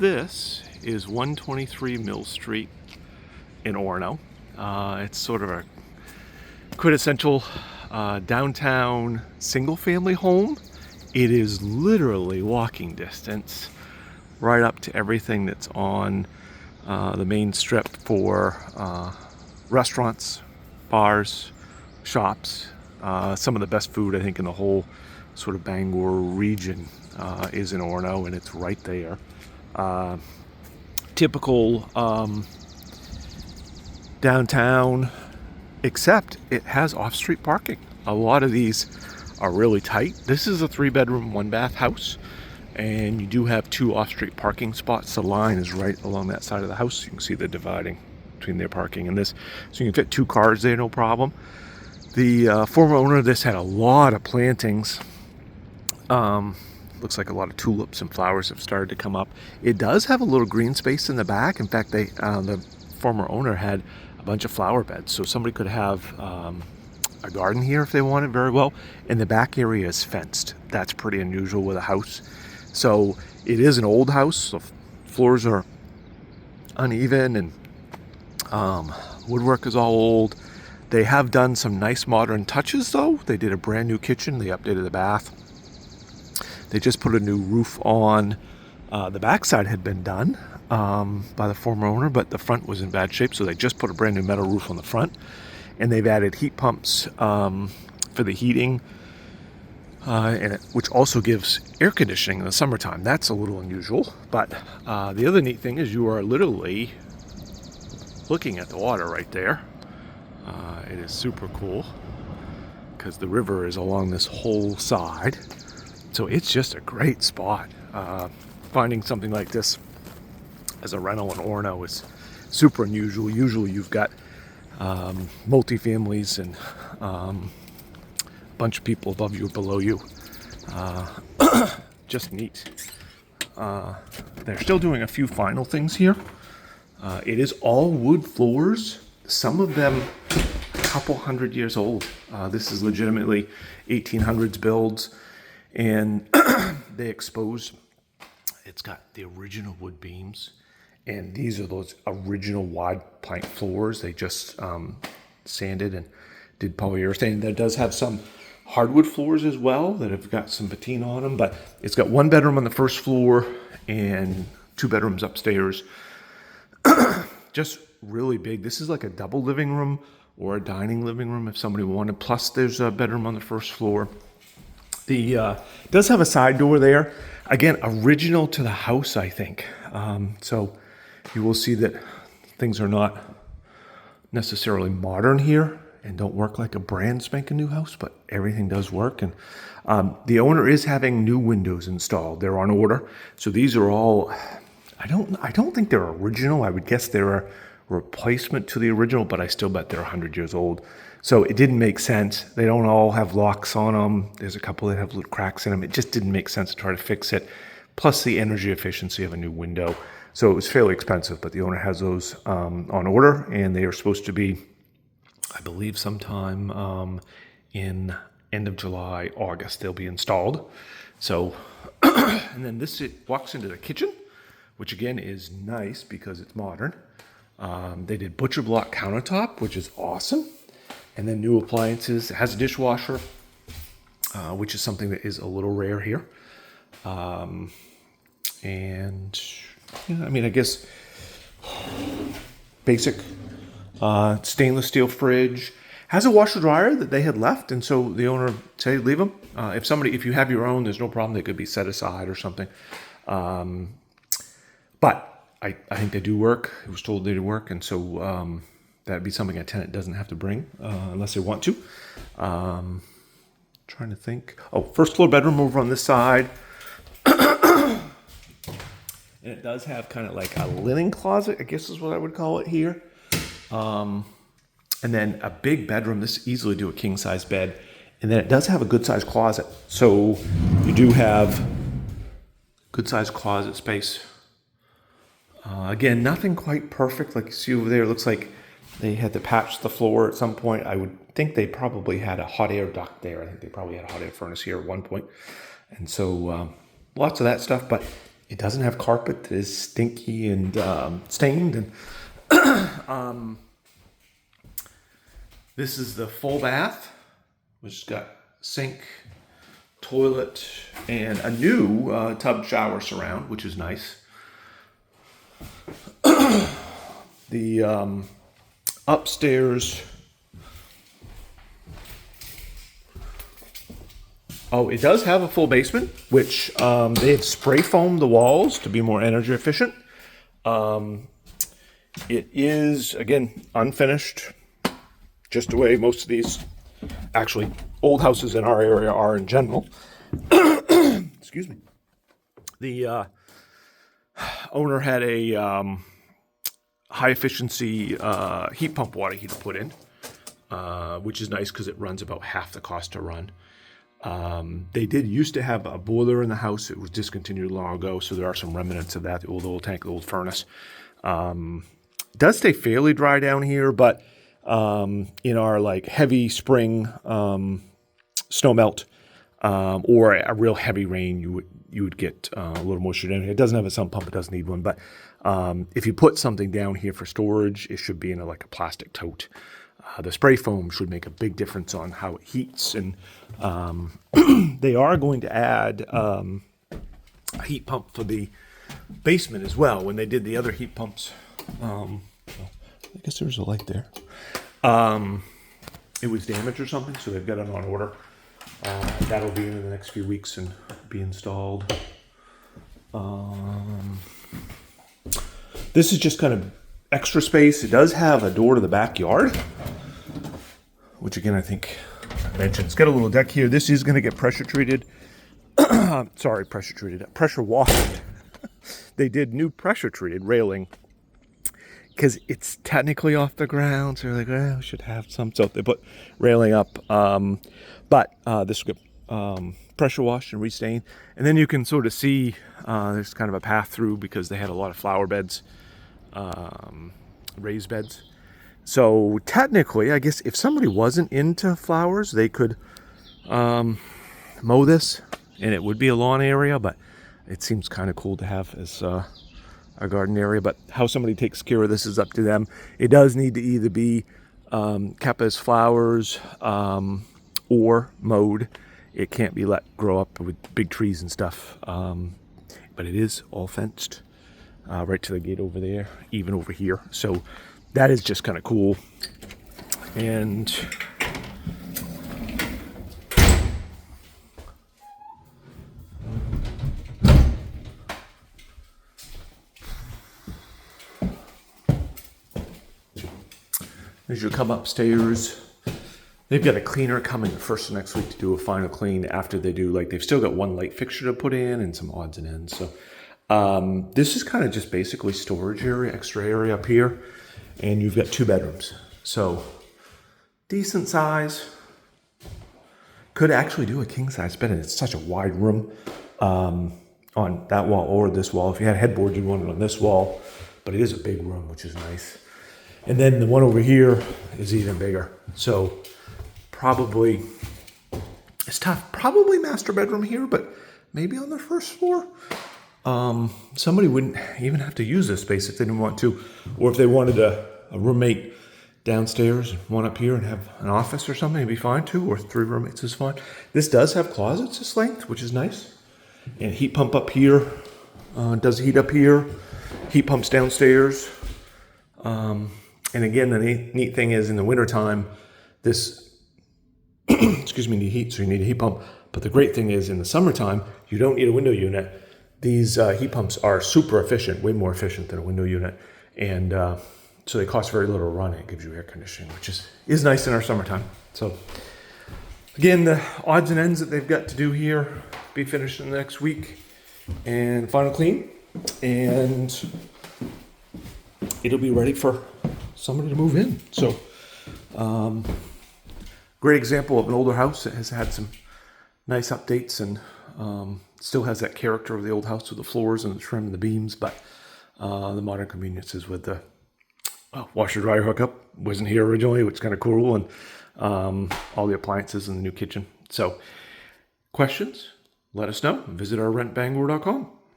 This is 123 Mill Street in Orono. It's sort of a quintessential downtown single-family home. It is literally walking distance right up to everything that's on the main strip for restaurants, bars, shops. Some of the best food, I think, in the whole sort of Bangor region is in Orono, and it's right there. Typical downtown, except it has off-street parking. A lot of these are really tight. This is a 3-bedroom, 1-bath house, and you do have 2 off-street parking spots. The line is right along that side of the house. You can see the dividing between their parking and this, so you can fit 2 cars there, no problem. The former owner of this had a lot of plantings. Looks like a lot of tulips and flowers have started to come up. It does have a little green space in the back. In fact, the former owner had a bunch of flower beds, so somebody could have a garden here if they wanted very well. And the back area is fenced. That's pretty unusual with a house. So it is an old house. The floors are uneven and woodwork is all old. They have done some nice modern touches though. They did a brand new kitchen. They updated the bath. They just put a new roof on. The backside had been done by the former owner, but the front was in bad shape, so they just put a brand new metal roof on the front. And they've added heat pumps for the heating, which also gives air conditioning in the summertime. That's a little unusual, but the other neat thing is you are literally looking at the water right there. It is super cool because the river is along this whole side. So it's just a great spot. Finding something like this as a rental in Orono is super unusual. Usually you've got multi-families and a bunch of people above you or below you. Just neat. They're still doing a few final things here. It is all wood floors. Some of them a couple hundred years old. This is legitimately 1800s builds. And they exposed, it's got the original wood beams, and these are those original wide plank floors. They just sanded and did polyurethane. That does have some hardwood floors as well that have got some patina on them, but it's got 1 bedroom on the first floor and 2 bedrooms upstairs. Just really big. This is like a double living room or a dining living room if somebody wanted. Plus there's a bedroom on the first floor. The does have a side door there. Again, original to the house, I think. So you will see that things are not necessarily modern here and don't work like a brand spanking new house, but everything does work. And the owner is having new windows installed. They're on order. So these are all, I don't think they're original. I would guess they're a replacement to the original, but I still bet they're 100 years old. So it didn't make sense. They don't all have locks on them. There's a couple that have little cracks in them. It just didn't make sense to try to fix it. Plus the energy efficiency of a new window. So it was fairly expensive, but the owner has those on order, and they are supposed to be, I believe, sometime in end of July, August, they'll be installed. So, and then it walks into the kitchen, which again is nice because it's modern. They did butcher block countertop, which is awesome. And then new appliances. It has a dishwasher, which is something that is a little rare here. And, I mean, I guess basic stainless steel fridge. Has a washer dryer that they had left, and so the owner said, leave them. If you have your own, there's no problem. They could be set aside or something. But I think they do work. I was told they do work, and so that'd be something a tenant doesn't have to bring unless they want to. Trying to think. Oh, first floor bedroom over on this side. And it does have kind of like a linen closet, I guess is what I would call it here. And then a big bedroom. This easily do a king size bed. And then it does have a good size closet. So you do have good size closet space. Again, nothing quite perfect. Like you see over there, it looks like they had to patch the floor at some point. I would think they probably had a hot air duct there. I think they probably had a hot air furnace here at one point. And so lots of that stuff, but It doesn't have carpet that is stinky and stained. And this is the full bath, which has got sink, toilet, and a new tub shower surround, which is nice. The upstairs. Oh, it does have a full basement, which they have spray foamed the walls to be more energy efficient. It is, again, unfinished, just the way most of these, actually, old houses in our area are in general. Excuse me. The owner had a high efficiency heat pump water heater put in, which is nice because it runs about half the cost to run. They did used to have a boiler in the house. It was discontinued long ago, so there are some remnants of that, the old tank, the old furnace. It does stay fairly dry down here, but in our like heavy spring snow melt or a real heavy rain, you would get a little moisture down here. It doesn't have a sump pump; it doesn't need one. But if you put something down here for storage, it should be in like a plastic tote. The spray foam should make a big difference on how it heats, and they are going to add a heat pump for the basement as well. When they did the other heat pumps, I guess there's a light there. It was damaged or something, so they've got it on order. That'll be in the next few weeks and be installed. This is just kind of extra space. It does have a door to the backyard, which again, I think I mentioned. It's got a little deck here. This is going to get pressure treated. Pressure washed. They did new pressure treated railing because it's technically off the ground. So they're like, well, we should have some. So they put railing up. But this will get pressure washed and restained. And then you can sort of see there's kind of a path through because they had a lot of flower beds, raised beds. So technically, I guess if somebody wasn't into flowers, they could mow this and it would be a lawn area, but it seems kind of cool to have as a garden area. But how somebody takes care of this is up to them. It does need to either be kept as flowers or mowed. It can't be let grow up with big trees and stuff. But it is all fenced right to the gate over there, even over here. So that is just kind of cool. And as you come upstairs, they've got a cleaner coming the first of next week to do a final clean after they do, like, they've still got one light fixture to put in and some odds and ends. So this is kind of just basically storage area, extra area up here. And you've got 2 bedrooms. So decent size. Could actually do a king size bed, and it's such a wide room on that wall or this wall. If you had a headboard, you'd want it on this wall. But it is a big room, which is nice. And then the one over here is even bigger. So probably, it's tough. Probably master bedroom here, but maybe on the first floor. Somebody wouldn't even have to use this space if they didn't want to. Or if they wanted a roommate downstairs, one up here, and have an office or something, it'd be fine too. Or 3 roommates is fine. This does have closets this length, which is nice. And heat pump up here. Does heat up here. Heat pumps downstairs. And again, the neat thing is in the wintertime, this, excuse me, need heat, so you need a heat pump. But the great thing is in the summertime, you don't need a window unit. These heat pumps are super efficient, way more efficient than a window unit. And so they cost very little to run. It gives you air conditioning, which is nice in our summertime. So again, the odds and ends that they've got to do here, be finished in the next week. And final clean. And it'll be ready for somebody to move in. So great example of an older house that has had some nice updates and still has that character of the old house with the floors and the trim and the beams, but the modern conveniences with the washer dryer hookup wasn't here originally, which is kind of cool, and all the appliances in the new kitchen. So questions, let us know. Visit our rentbangor.com.